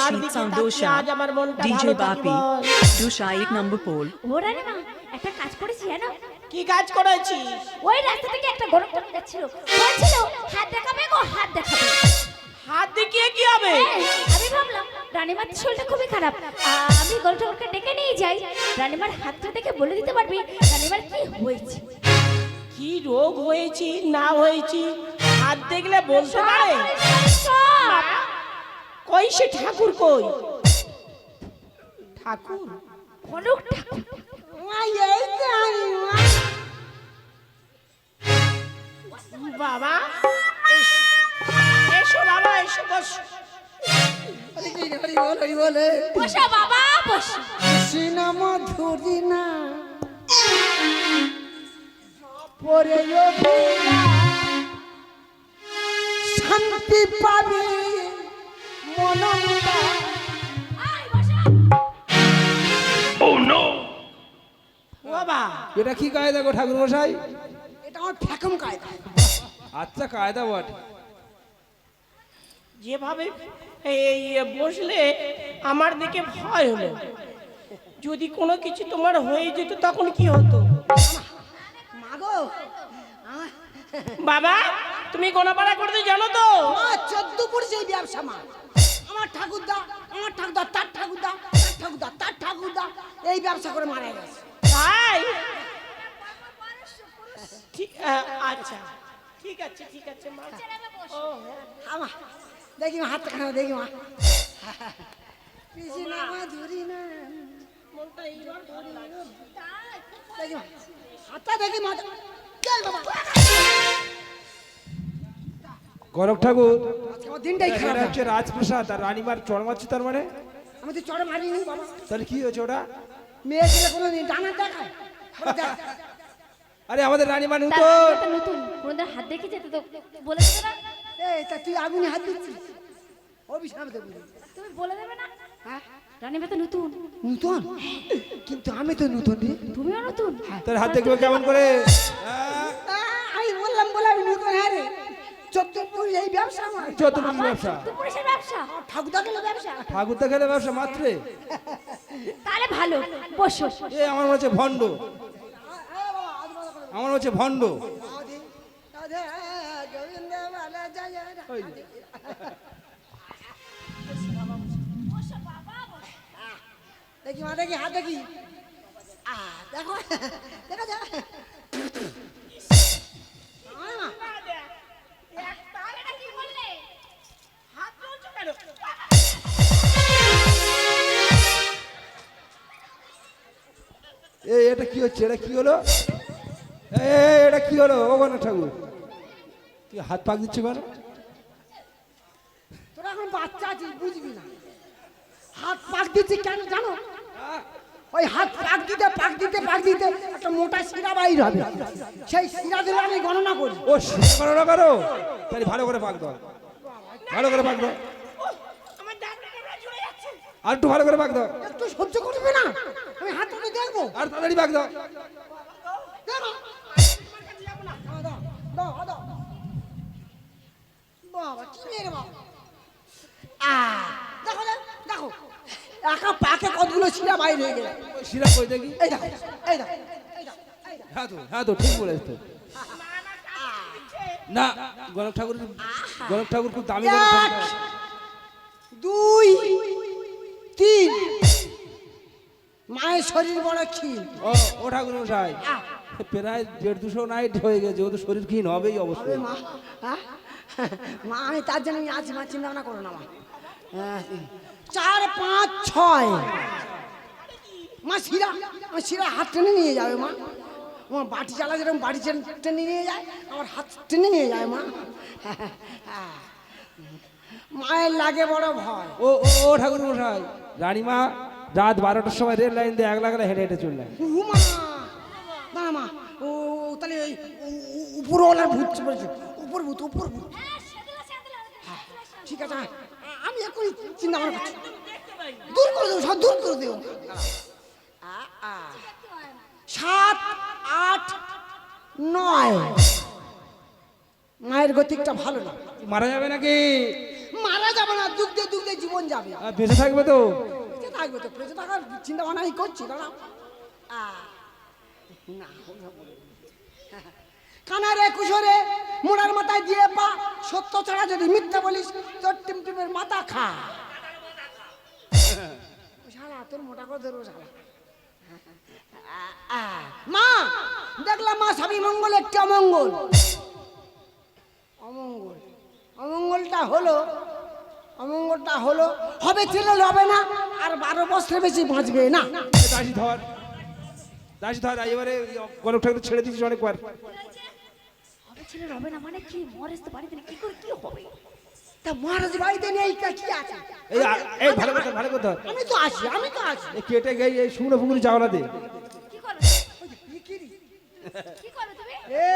Rashid Sandosha, DJ Bapi, Dusha 1 number pole. ও রানী মা একটা কাজ করেছি জানো? কি কাজ করেছি? ওই রাস্তা থেকে একটা গরম টক যাচ্ছিল, বলছিল হাত দেখাবে গো, হাত দেখাবে। হাত দেখিয়ে কি হবে? আমি ভাবলাম রানীমার শরীরটা খুবই খারাপ, আমি গরম টককে ডেকে নিয়ে যাই, রানীমার হাতটা দেখে বলে দিতে পারবি রানীমার কি হয়েছে। কি রোগ হয়েছে না হয়েছে হাত দেখলে বলতে পারে? সব। কই সে ঠাকুর কই? ঠাকুর কনক ঠাকুর। বাবা এসো বাবা এসো বসো। বসো বাবা বসো। সিনেমা ধরি না পরে শান্তি পাবি মনটা। আয় বসো। বাবা এটা কি কায়দা গো ঠাকুর মশাই? এটা আমার ঠেকম কায়দা। আচ্ছা কায়দা বট। যেভাবে এই বসলে আমার দিকে ভয় হলো, যদি কোনো কিছু তোমার হয়ে যেত তখন কি হতো? মাগো বাবা তুমি গোনাপাড়া করতে জানো তো? 14 পড়ছে এই ব্যবসা মা। আমার ঠাকুরদা তার ঠাকুরদা এই ব্যবসা করে মারা গেছে। তাই ঠিক আচ্ছা ঠিক আছে মা। ও হ্যাঁ। আমা দেখি মা হাতটা খানা দেখি মা। সিনেমা ধরি না মনটা এইবার ভালো লাগে। দেখি মা হাতটা দেখি মা। চল বাবা গরক ঠাকুর আজকে আমার দিনটাই এটা খারাপ। হচ্ছে রাজপ্রসাদ আর রানীমার চড় মারছে তার মানে? আমি তো চড়ে মারিনি বাবা। তাহলে কি হয়েছে ওটা? মেয়ে ছেলে কোনো দিন ডানা দেখায়? আরে আমাদের রানীমা তার নতুন। হাতটা নতুন, কোনদিন হাত দেখে যেতে তো বলে দেবে না? এই তা তুই আগুনে হাত দিচ্ছিস? অভিশাপ দেবো। তুমি বলে দেবে না? হ্যাঁ রানীমা তো নতুন। নতুন কিন্তু আমি তো নতুন রে। তুমিও নতুন। তার হাত দেখবে কেমন করে? আমি বললাম বলে আমি নতুন। হ্যাঁ রে 14 পুরী এই ব্যবসা আমার। চতুর্থ ব্যবসা। তো পুরুষের ব্যবসা। ঠাকুরদা গেলে ব্যবসা। ঠাকুর দেখালে ব্যবসা মাত্রে? তাহলে ভালো, বসো। এ আমার মনে হচ্ছে ভণ্ড। আমার হচ্ছে ভণ্ড। দেখি মা দেখি হাত দেখি। দেখো দেখা যা। হাত তুলছো কেন? এটা কি হচ্ছে? এটা কি হলো? এটা কি হলো ও গণেশ ঠাকুর? তুই হাত পাক দিচ্ছে কেন? তোরা এখন বাচ্চা আছিস বুঝবি না। হাত পাক দিচ্ছি কেন জানো? ওই হাত পাক দিতে একটা মোটা শিরা বাইর হবে। সেই শিরা ধরে আমি গণনা করি। ও গণনা করো? তাহলে ভালো করে পাক দাও, ভালো করে পাক দাও, আমার ডাবলা ঝরে যাচ্ছে। আর একটু ভালো করে পাক দাও, একটু সহ্য করবে না? আমি হাত তুলে দেখবো। আর তাড়াতাড়ি পাক দাও। দেখো দাও। বাবা কি মেরে বাবা। দেখো একা পাকে কতগুলো শিরা বাইর হয়ে গেল। ওই শিরা কই দেখি? এই দেখো। হ্যাঁ তো ঠিক বলেছ তো। না গণেশ ঠাকুর খুব দামি গণেশ ঠাকুর। 2 3 মায়ের শরীর বড় ক্ষীণ। ও ঠাকুর মশাই প্রায় 150-200 নাইট হয়ে গেছে, ও তো শরীর ক্ষীণ হবেই অবশ্যই। মা আমি তার জন্য আমি আছি মা, চিন্তা ভাবনা করো না মা। 4 5 6 মা শিরা হাত টেনে নিয়ে যাবে মা। আমার বাটি চালা যেরকম বাটি টেনে নিয়ে যায়, আমার হাত টেনে নিয়ে যায় মা। মায়ের লাগে বড় ভয়। ও ঠাকুর মশাই রানীমা রাত 12টার সময় রেল লাইন দিয়ে একলা হেঁটে হেঁটে চললেন। মা না মা ও তাহলে ওই উপরওয়ালার ভূত পড়েছে। উপর ভূত। ঠিক আছে আমি এখন চিন্তা ভাবনা করছি। দূর করে দেবো, সব দূর করে দেবো। 7 8 9 মায়ের গতিকটা ভালো না। মারা যাবে নাকি? মারা যাবে না, দুগ্ধে দুগ্ধে জীবন যাবে। আর বেঁচে থাকবে তো? বেঁচে থাকবে তো, বেঁচে থাকার চিন্তা ভাবনা আমি করছি, দাঁড়াও। না, কানারে কুশোরে মোড়ার মাথায় দিয়ে পা, সত্য ছাড়া যদি মিথ্যা বলিস তোর টিমটিমের মাথা খা। শালা তোর মোটা করে ধরবো শালা। মা দেখলাম মা সবই মঙ্গল, একটি অমঙ্গল। অমঙ্গল, অমঙ্গলটা হলো হবে ছেলে হবে না, আর 12 বছর বেশি বাঁচবে না। দাসি ধর, দাসি ধর, এবারে গণক ঠাকুর ছেড়ে দিচ্ছিস অনেকবার। হবে ছেলে হবে না মানে কি? মহারাজ তো বাড়িতে নেই, কি করে কি হবে? তা মহারাজ বাড়িতে নেই, তা কি আছে? এই ভালো কথা, ভালো কথা। আমি তো আছি। এই কেটে গেই এই শুকনো পুকুরে যাওয়া দে। কি করো? কি করো তুমি? এ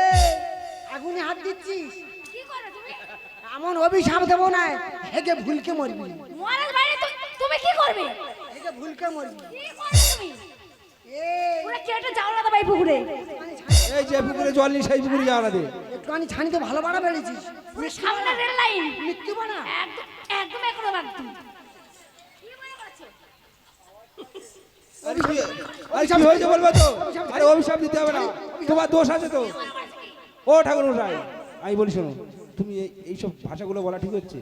আগুনে হাত দিচ্ছিস, কি করো তুমি? এমন অভিশাপ দেবো না, হেগে ভুলকে মরবি। মহারাজ বাড়িতে তুমি কি করবে? হেগে ভুলকে মরবি। কি করবে তুমি? পুরো কেটে যাও না তো ভাই পুকুরে। এই যে পুকুরে জল নেই সেই পুকুরে যাওয়া দে। একটুখানি ছানিতে ভালো বাড়া বেড়েছিস, পুরো সামনে রেল লাইন, মৃত্যু বানা। একদম এখনো বাকি। কি মনে করছো? আরে কি হয়েছে বলবো তো? আরে অভিশাপ দিতে হবে না, তোমার দোষ আছে তো। ও ঠাকুর মশাই, আমি বলি শোনো, তুমি এইসব ভাষাগুলো বলা ঠিক হচ্ছে?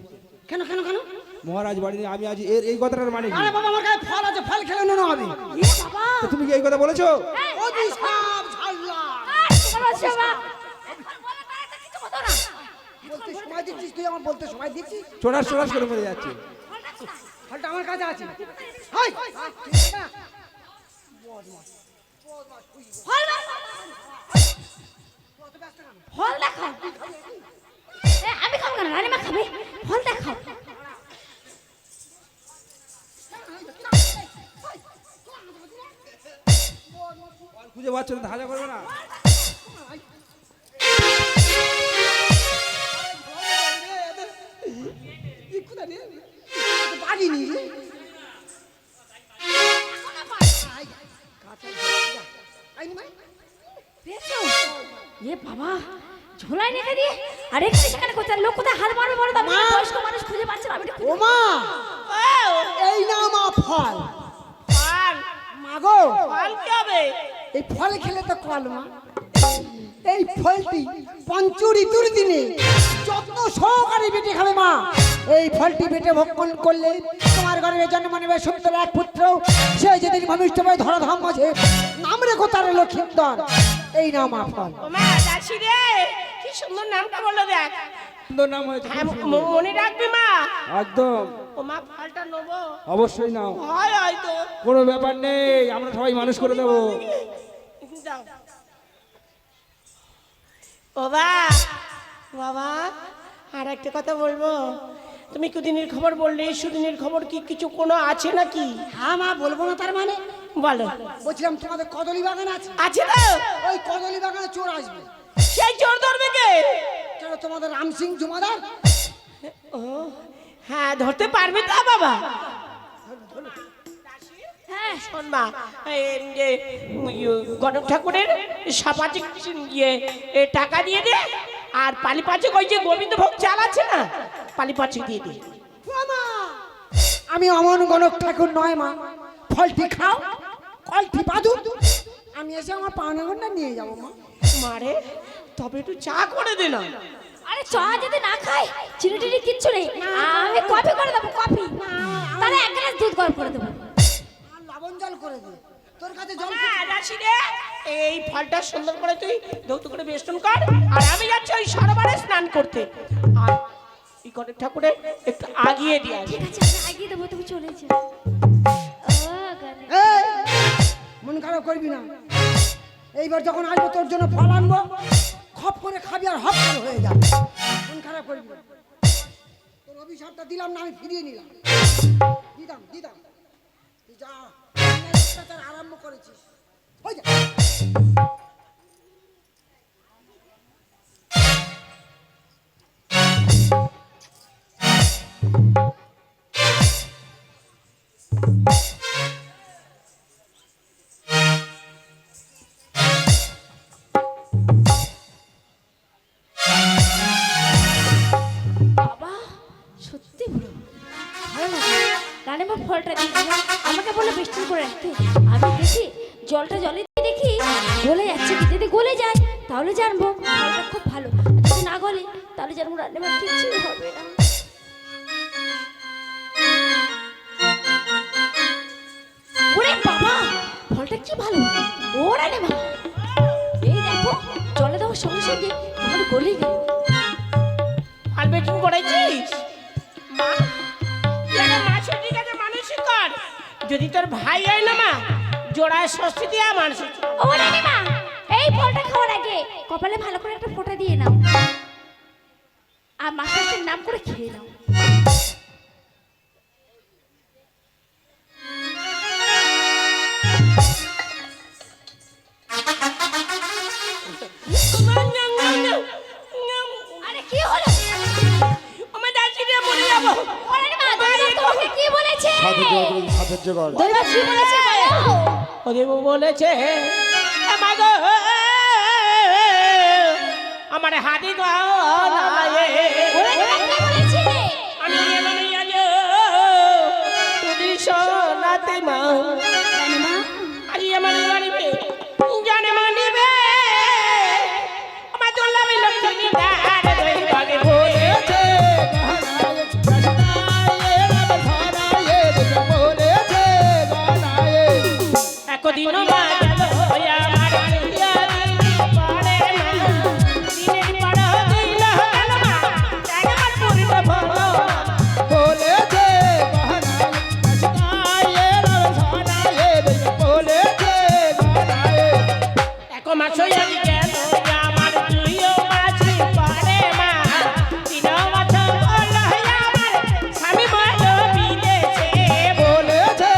কেন কেন কেন? মহারাজ বাড়ি নেই, আমি আজ এই কথাটার মানে কি? আরে বাবা, আমার কাছে ফল আছে, ফল খেলে নো হবে। এ বাবা, তো তুমি কি এই কথা বলেছো? অভিশাপ ছাড়লা। তোমার সেবা এখন বলে তাই তো কিছু কথা না। বলতে সময় দিচ্ছিস তুই, আমার বলতে সময় দিচ্ছিস? চোরাস চোরাস করে মরে যাচ্ছে। ফলটা আমার কাছে আছে। হাই ফল দেখো, ফল দেখো। আমি খাবো কেন? রানীমা খাবে, ফল দেখো। খুঁজে পাচ্ছ না, ধাজা করবে না। পারিনি পেয়েছো? এ বাবা, ঝোলায় রেখে দিয়ে আরে সেখানে কোথায় লোক কোথায় হাত মারবে বলো তো? আমি বয়স্ক মানুষ খুঁজে পাচ্ছি না। আমি একটু ও মা, এই না মা ফল। ফল? মাগো, ফল কি হবে? এই ফল খেলে তো কল মা। এই ফলটি পঞ্চঋতুর দিনে যত্ন সহকারে বেটে খাবে মা। এই ফলটি বেটে ভক্ষণ করলে তোমার ঘরে জন্ম নেবে সুন্দর এক পুত্র। সে যেদিন ভূমিষ্ঠ হয়ে ধরাধাম মাঝে নাম রেখো তার লক্ষ্মীন্দর। এই না মা ফল। ও মা, দাসি রে, কি সুন্দর নামটা বললো দেখ। সুন্দর নাম হয়েছে, হ্যাঁ, মনে রাখবি মা। একদম ও মা, ফলটা নেবো? অবশ্যই নাও, হয় হয়তো। কোনো ব্যাপার নেই, আমরা সবাই মানুষ করে দেবো। যাও। বাবা, বাবা, আর একটা কথা বলবো। তুমি কুদিনের খবর বললে, সুদিনের খবর কি কিছু কোনো আছে নাকি? হ্যাঁ মা, বলবো না তার মানে? বলো। বলছিলাম তোমাদের কদলি বাগান আছে? আছে তো। ওই কদলি বাগানে চোর আসবে। সেই চোর ধরবে কে? কেন তোমাদের রাম সিং জমাদার? ও হ্যাঁ, ধরতে পারবে তা বাবা? হ্যাঁ, শোন মা, গণক ঠাকুরের সামাজিক টাকা দিয়ে দে, আর পালি পাঁচে ওই যে গোবিন্দভোগ চাল আছে না, পালি পাঁচে দিয়ে দে। ও মা, আমি অমন গণক ঠাকুর নয় মা। ফলটি খাও, কলটি বাঁধু, আমি এসে আমার পাওনাগরটা নিয়ে যাবো মা। মারে, তবে একটু চা করে দে না। আরে চা যদি না খাই, চিনি টিনি কিচ্ছু নেই, আমি কফি করে দেবো, কফি। তাহলে এক গ্লাস দুধ গরম করে দেবো। আর লবণ জল করে দে, তোর কাছে জল। রাশি রে, এই ফলটা সুন্দর করে তুই ধৌত করে বেষ্টন কর, আর আমি যাচ্ছি ওই সরোবরে স্নান করতে। আর এই গণেশ ঠাকুরের একটু আগিয়ে দিয়ে আসি। ঠিক আছে, আমি আগিয়ে দেবো, তুমি চলে যাও। এই, মন খারাপ করবি না। এইবার যখন আসবো তোর জন্য ফল আনবো, খপ করে খাবি আর হপ করে হয়ে যাবে। মন খারাপ করবি না। তোর অভিশাপটা দিলাম না, আমি ফিরিয়ে নিলাম। দিতাম দিতাম, তুই যা অত্যাচার আরম্ভ করেছিস। হয়ে যা। বাবা, সত্যি ফলটা দিয়েছিল আমাকে বলে বেষ্টন করে রাখতে। আমি দেখি জলটা জলে দিয়ে দেখি গলে যাচ্ছে কি, যদি গলে যায় তাহলে জানবো ফলটা খুব ভালো, আর যদি না গলে তাহলে জানবো রান্নাবার কিছুই হবে না। ওরে বাবা, ফলটা কি ভালো, ও রান্না এই দেখো জলে দেওয়ার সঙ্গে সঙ্গে আমার গলে গেল। আর বেটুন করেছিস মা, তুই একটা মাছের কাছে মানুষই কর। যদি তোর ভাই হয় না মা, জোড়ায় ষষ্ঠী দিয়া মানুষ। ও রানীমা, এই ফলটা খাওয়ার আগে কপালে ভালো করে একটা ফোঁটা দিয়ে নাও, আর মাছের নাম করে খেয়ে নাও। আরে কি হলো? আমার দাদিটা মরে যাবো। ও রানীমা, দৈবাৎ তোমাকে কি বলেছে? দৈবাৎ কি বলেছে বলো? ওদের বলেছে এ মা গো, আমার হাতি গলায় ও রানীমা কি বলেছে? আমি এলাম আজ তোদের সোনাতে মা, রানীমা, আজ আমার বাড়িতে জানে মানিবে আমার তোলাবে লক্ষ্মী দাঁড় দই বাগে বলেছে একদিন মা গেল আমার পিয়ারি পারে না, দিনের পর দিন গেল মা একবার পূর্ব ভালো এক মাস হয়ে গেল আমার তুইও মাছি পারে মা, দিন মাছ বল আমার স্বামী বল বিদেশে বলেছে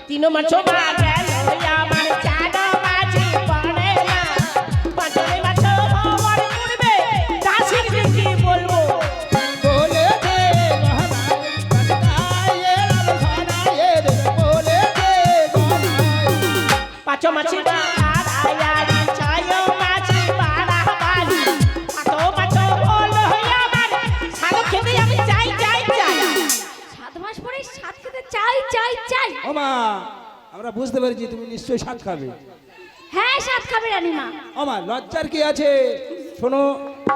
তিন মাছ মা গেল আমার চাঁদ মাছি পারে না, পাঁচরে মাছ খবর পড়বে দাসির কি বলবো পাঁচ মাছি বাড়াইয়ারি ছয় মাছি বাড়াবাড়ি পাঁচ মাছ বল আমার সাত খেতে আমি চাই চাই চাই 7 মাস পরে সাত খেতে চাই চাই চাই। ও মা, আমরা বুঝতে পেরেছি তুমি নিশ্চয়ই সাত খাবে। হ্যাঁ, সাত খাবে রানীমা। ও মা, লজ্জার কি আছে? শোনো,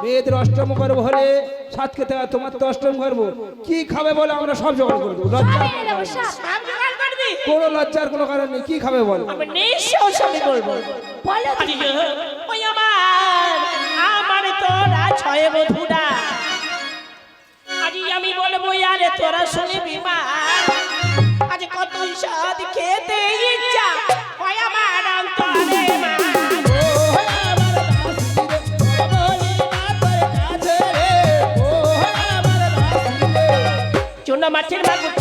মেয়েদের অষ্টম গর্ভ হলে সাত খেতে হয়, তোমার তো অষ্টম গর্ভ। কি খাবে বলে আমরা সব জোগাড় করে দেবো। লজ্জা সব এনে দেবো, সব। সব জোগাড় করবি কোনো লজ্জার কোনো কারণ নেই। কি খাবে বলো? আমি নিশ্চয় সবই বলবো। বলো তো। আরে ওই আমার তোরা ছয় বধুরা, আজ আমি বলবো আরে তোরা শুনবি মা, আজ কত স্বাদ খেতে ইচ্ছা হয় আমার অন্তরে মা। চুনা মাছের মাগুর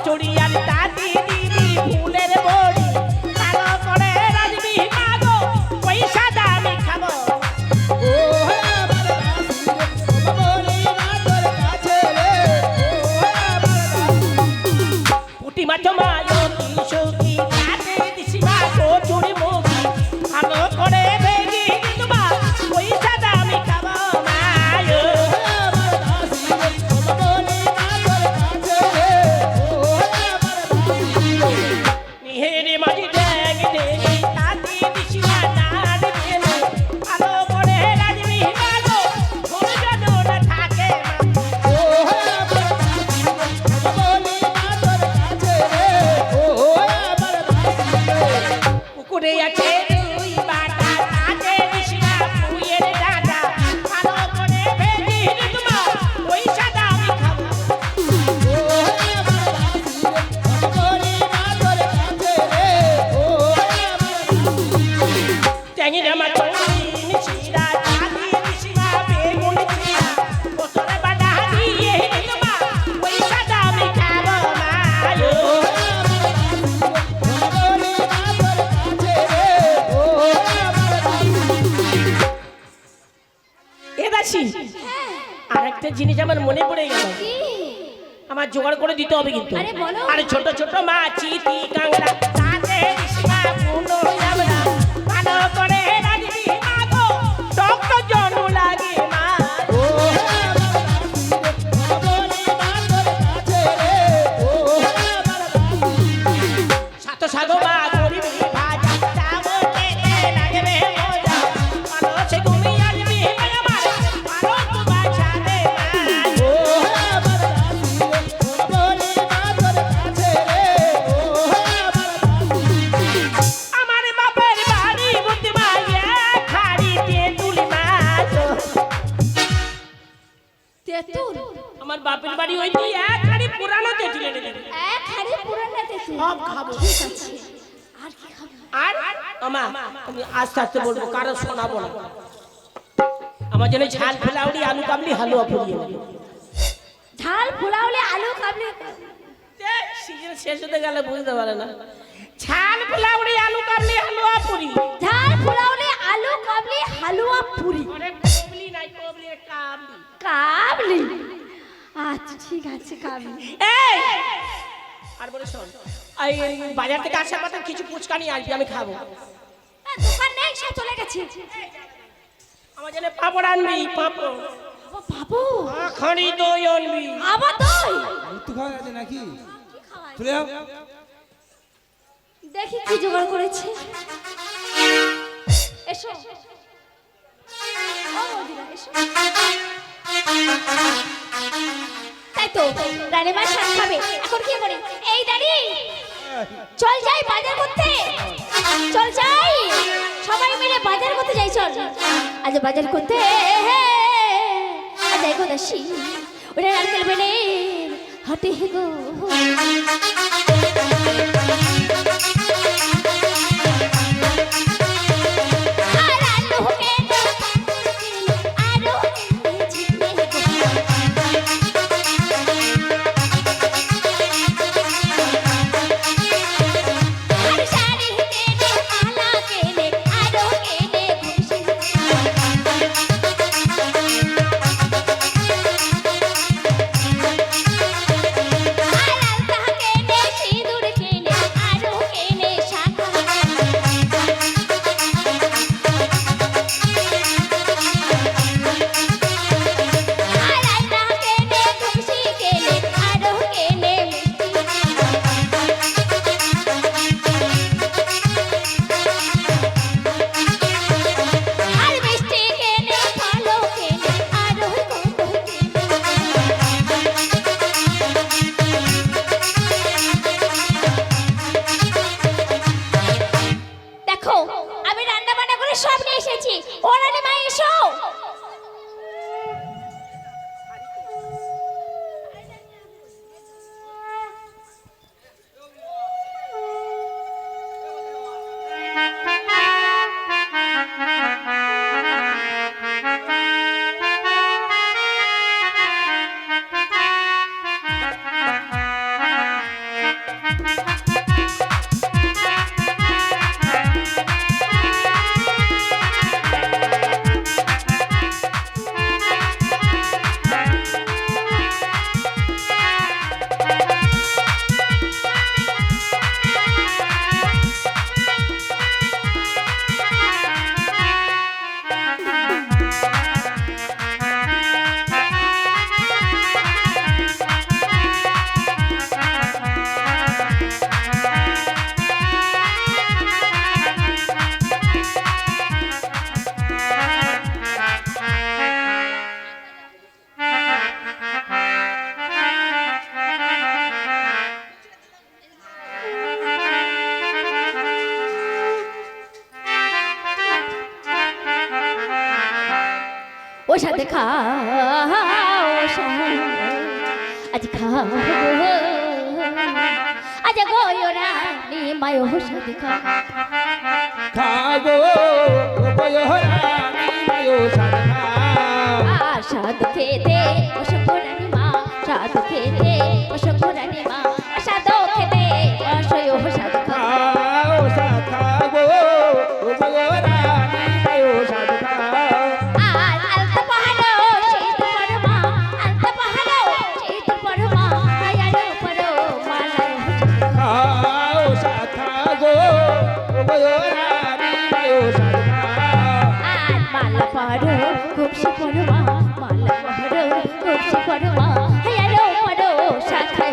চড়িয়ার তাঁতি দিদি ফুলের বড়ি কালো করে রাজবি মাগো পয়সা দামি খাবো পুটি মাছ মালো তিনশুকি তাতে দিছি মাগো চুরি মুগি কালো করে ভেঙে তোমা পয়সা দামি খাবো মায়ো নিহেরে মাঝি ড্যাং ডেলি তাতে দিছি নার বেলে কালো করে রাজবি মাগো ঘুর যেন না থাকে পুকুরে আছে দুই বাটা তাতে দিছি না পুয়ের দাদা কালো করে ভেঙে তোমা পয়সা দামি খাবো ট্যাংরা মাছ নিশিরা চাঁদি নিশিরা বেগুন চিরা বছরে বাটা দিয়ে তোমা পয়সা দামি খাবো মায়ো এ দাসি আর একটা জিনিস আমার মনে পড়ে গেল, কি? আমার জোগাড় করে দিতে হবে কিন্তু। আরে বলো। আরে ছোট ছোট মাছ চিতি কাংড়া তাতে নিশিরা পুনো জামরা কালো করে রাজবি মাগো টক জনু লাগে মা তেঁতুল আমার বাপের বাড়ি ওই দিয়ে এক হাড়ি পুরানো তেঁতুল এনে দেবে। এক হাড়ি পুরানো তেঁতুল সব খাবো। ঠিক আছে আর কি খাবো আর আমা আমি আস্তে আস্তে বলবো, কারো শোনাবো না। আমার জন্য ঝাল ফেলাউড়ি আলু কাবলি হালুয়া পুড়িয়ে নেবে। ঝাল পোলাওলে আলু কাবলি সিজন শেষ হতে গেলে বুঝতে পারে না। ঝাল ফেলাউড়ি আলু কাবলি হালুয়া পুরি। ঝাল পোলাওলে আলু কাবলি হালুয়া পুরি আরে কাবলি নাই, কাবলি কাবলি। কাবলি আচ্ছা ঠিক আছে কাবলি এই আর বলে শোন, এই বাজার থেকে আসার পথে কিছু ফুচকা নিয়ে আসবি, আমি খাবো। দোকান নেই সব চলে গেছে আমার জন্য পাপড় আনবি, পাপড়। বাবু খানি দই আনবি। আবার দই মৃত্যু খাওয়া আছে নাকি? চলে যাও। দেখি কি জোগাড় করেছে এসো ও বৌদিরা, এসো। তাই তো রানীমার শাক খাবে, এখন কি করে? এই দাঁড়ি চল যাই বাজার করতে, চল যাই সবাই মিলে বাজার করতে যাই, চল আজ বাজার করতে। আজ গো দাসি ওটা নারকেল বেনে হাটে গো ও সাথে খাও আজ খাও আজ গো রানী মায় ও সাথে খাও খাবো রানী মায়ো সাধনা। সাধ খেতে অসংখ রানী মা, সাধ খেতে অসংখ রানী মা, সাধ খেতে অসয় সাধ খাও খাবো রানী মায়ো সাধনা। আলতা পাহাড়ো শীত পরমা, আলতা পাহাড়ো শীত পরমা, আয়ারো পরো মালায় খাও খাবো রানী মায়ো সাধনা। আর মালা পরো খুবসি পরমা, মালা পরো খুবসি পরমা, আয়ারো পরো শাখায়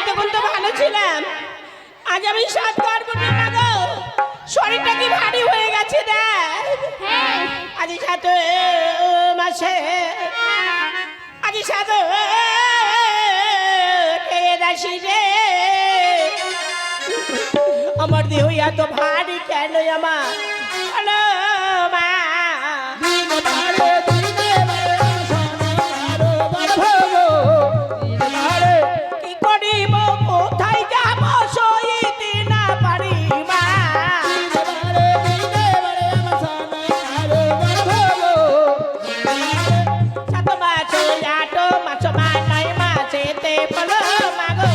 এতক্ষণ তো ভালো ছিলাম, আজ আমি সাত পারবো না গো, শরীরটা কি ভারী হয়ে গেছে না। হ্যাঁ আজ সাত মাসে, আজ সাত রাশি রে, আমার দেহ এত ভারী কেন আমার হলো মা। কি করিব কোথায় যাব সইতে না পারি মা। সাত মাস আট মাস মা নাই মাসেতে বলো মা গো।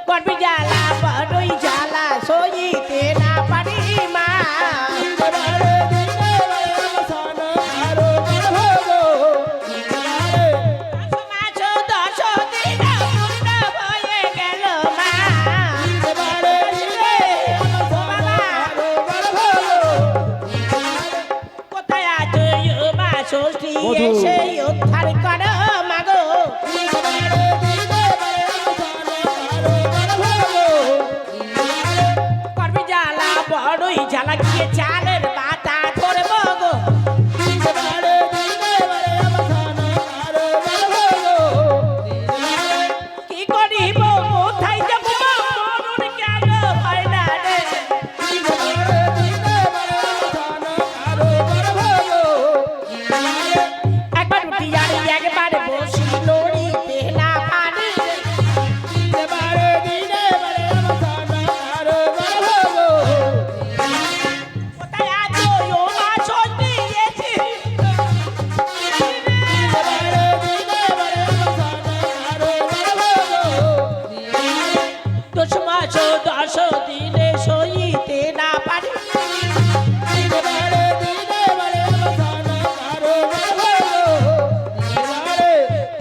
করবি জ্বালা বড়ই জ্বালা সইতে না পারি মা। মাস দশ দিন পূর্ণ হয়ে গেল মা। কোথায় আছো মা ষষ্ঠী এসে উদ্ধার করো মা গো। করবি জ্বালা বড়ই জ্বালা গিয়ে চালের বাটা ধরবো গো। কি করিব কোথায় যাব মরণ কেন হয় না রে। একবার উঠি আর একবার বসি লড়িতে না পারি। কোথায় আছো ও মা ষষ্ঠী এসে। দশ মাস দশ দিনে সইতে না পারি।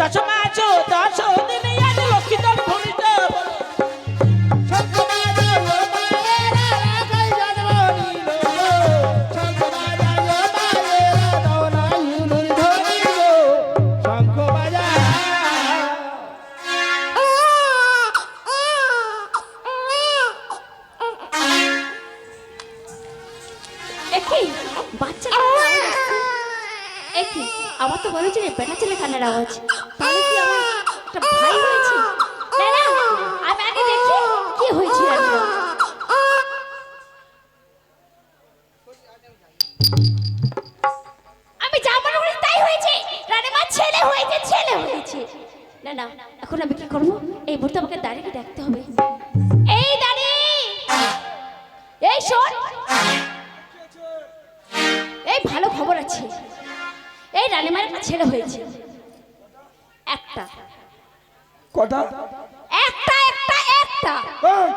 দশ মাস দশ দিনে আজ লক্ষ্মী তোর ভূমিত। একই বাচ্চা একই আমার তো মনে হচ্ছে রে বেটা ছেলে কান্নার আওয়াজ। তাহলে কি আমার একটা ভাই হয়েছে? না না, আমি আগে দেখি কি হয়েছে। আমি যা মনে করি তাই হয়েছে। রানীমা ছেলে হয়েছে, ছেলে হয়েছে। না না, এখন আমি কি করবো? এই মুহূর্তে আমাকে দাঁড়িয়ে দেখতে হবে। এই দাঁড়ি, এই শোন, এই ভালো খবর আছে। এই রানীমার একটা ছেলে হয়েছে। একটা কটা? একটা একটা একটা এই,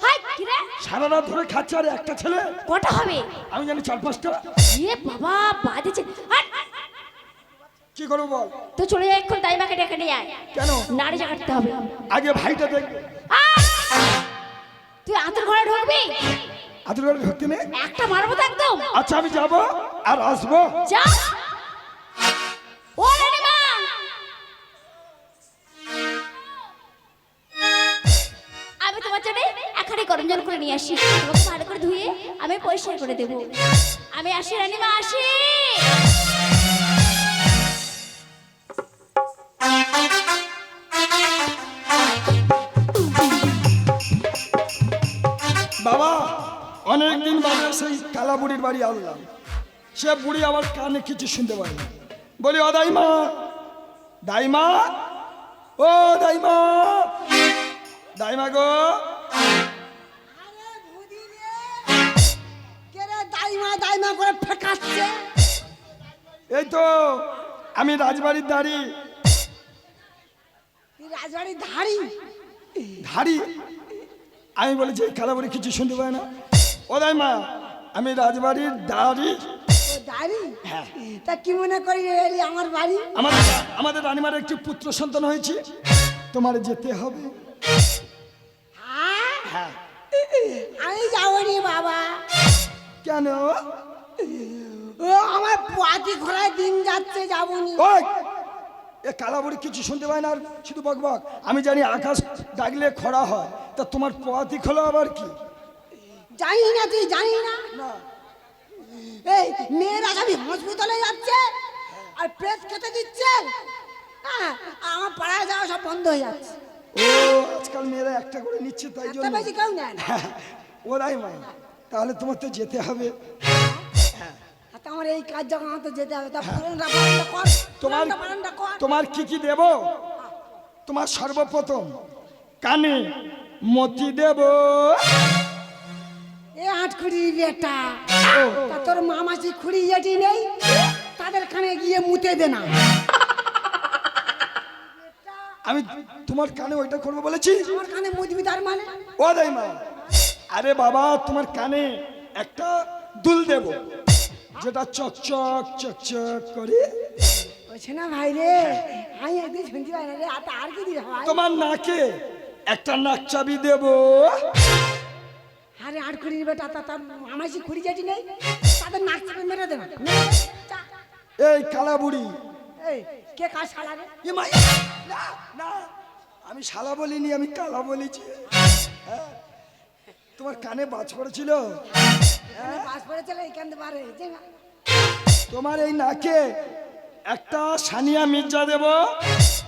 হাই কি রে? সারা রাত ধরে খাচ্ছে আর একটা ছেলে? কটা হবে? আমি জানি 4-5টা। এ বাবা বাজেছে। হাট! কি করবো বল? তো চলে যাই, এখন দাইমাকে ডেকে নিয়ে আয়। কেন? নাড়ি জাগাতে হবে। আগে ভাইটা দেখবে। তুই আতর ঘরে ঢুকবি? আদর করে ঢুকতে নেই। একটা মারবো তো একদম। আচ্ছা আমি যাবো আর আসবো। যা। ও রানীমা, আমি তোমার জন্য এখানে গরম জল করে নিয়ে আসি। তোমাকে ভালো করে ধুয়ে আমি পরিষ্কার করে দেবো। আমি আসি রানীমা, আসি। বাবা অনেকদিন বাদে সেই কালা বুড়ির বাড়ি আসলাম। সে বুড়ি আমার কানে কিছু শুনতে পারে না। বলি ও দাইমা, দাইমা, ও দাইমা, দাইমা গো। দাইমা দাইমা করে ফেকাচ্ছে। এই তো আমি রাজবাড়ির দাঁড়ি। তুই রাজবাড়ির ধাড়ি? ধাড়ি? আমি বলেছি কালাবুড়ি কিছু শুনতে পায় না। ও দাইমা, আমি রাজবাড়ির দাঁড়ি। ও দাড়ি? তা কি মনে করি এলি আমার বাড়ি? আমাদের রানীমার একটি পুত্র সন্তান হয়েছে, তোমার যেতে হবে। হ্যাঁ, আমি যাবো নি বাবা। কেন? ও আমার পাতি ঘোড়ায় দিন যাচ্ছে। যাচ্ছে যাবনি। ওই এ কালাবুড়ি কিছু শুনতে পায় না আর শুধু বকবক। আমি জানি আকাশ ডাকলে খরা হয়, তা তোমার পোয়াতি খোলা আবার কি? জানি না, তুই জানি না? না এই মেয়েরা সবই হসপিটালে যাচ্ছে আর প্রেস খেতে দিচ্ছে। হ্যাঁ, আমার পাড়ায় যাওয়া সব বন্ধ হয়ে যাচ্ছে। ও আজকাল মেয়েরা একটা করে নিচ্ছে তাই এত জন্য। বেশি কেউ নেয় না। ও রাইমা, তাহলে তোমার তো যেতে হবে। তা আমার এই কাজ যখন আমার তো যেতে হবে, তা পালনটা কর, তোমার পালনটা কর। তোমার কি কি দেব? তোমার সর্বপ্রথম কানে মতি দেব। এ আট খুঁড়ি বেটা, তা তোর মামাসি খুঁড়ি যেটি নেই, তাদের কানে গিয়ে মুতে দে না। আমি তোমার কানে ওইটা করবো বলেছি? আমার কানে মুতবি তার মানে? ও রাইমা, আরে বাবা তোমার কানে একটা দুল দেব, যেটা চকচক চকচক করে। বলছে না ভাই রে, আমি একদিন শুনতে পাই না রে, আর কি দিস ভাই? তোমার নাকে একটা নাক চাবি দেব। আরে আট খুঁড়ির বেটা, তা তার মামাসি খুঁড়ি যেটি নেই, তাদের নাক চেপে মেরে দে না। এই কালা বুড়ি, এই কে কাজ শালা রে? এ মাই, না না, আমি শালা বলিনি, আমি কালা বলেছি। হ্যাঁ, তোমার কানে বাজ পড়েছিল? পাস পড়ে চলে এখান থেকে পারে। তোমার এই নাকে একটা সানিয়া মির্জা দেব,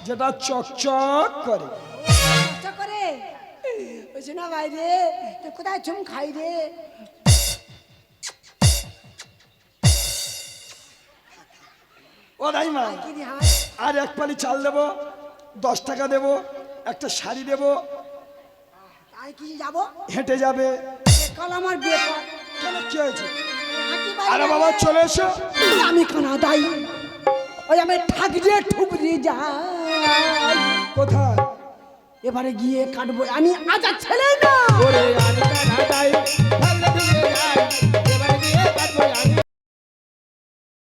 যেটা চকচক করে। কষ্ট করে বলছে না ভাই রে, তুই কোথায় চুম খাই রে? ও রাইমা, কি দি হাই? আর এক পালি চাল দেব, 10 টাকা দেব, একটা শাড়ি দেব, তাই কি যাবো? হেঁটে যাবে। কাল আমার বিয়ে কর। কেন কি হয়েছে? হাঁটি পাই আরে না বাবা রে। চলে এসো। আমি কানা দাই, ওই আমি ঠাকরে ঠুকরে যাই। কোথায়? এবারে গিয়ে কাটবো আমি, আজ ছেলে না। ওরে আমি কানা দাই, ঠাকরে ঠুকরে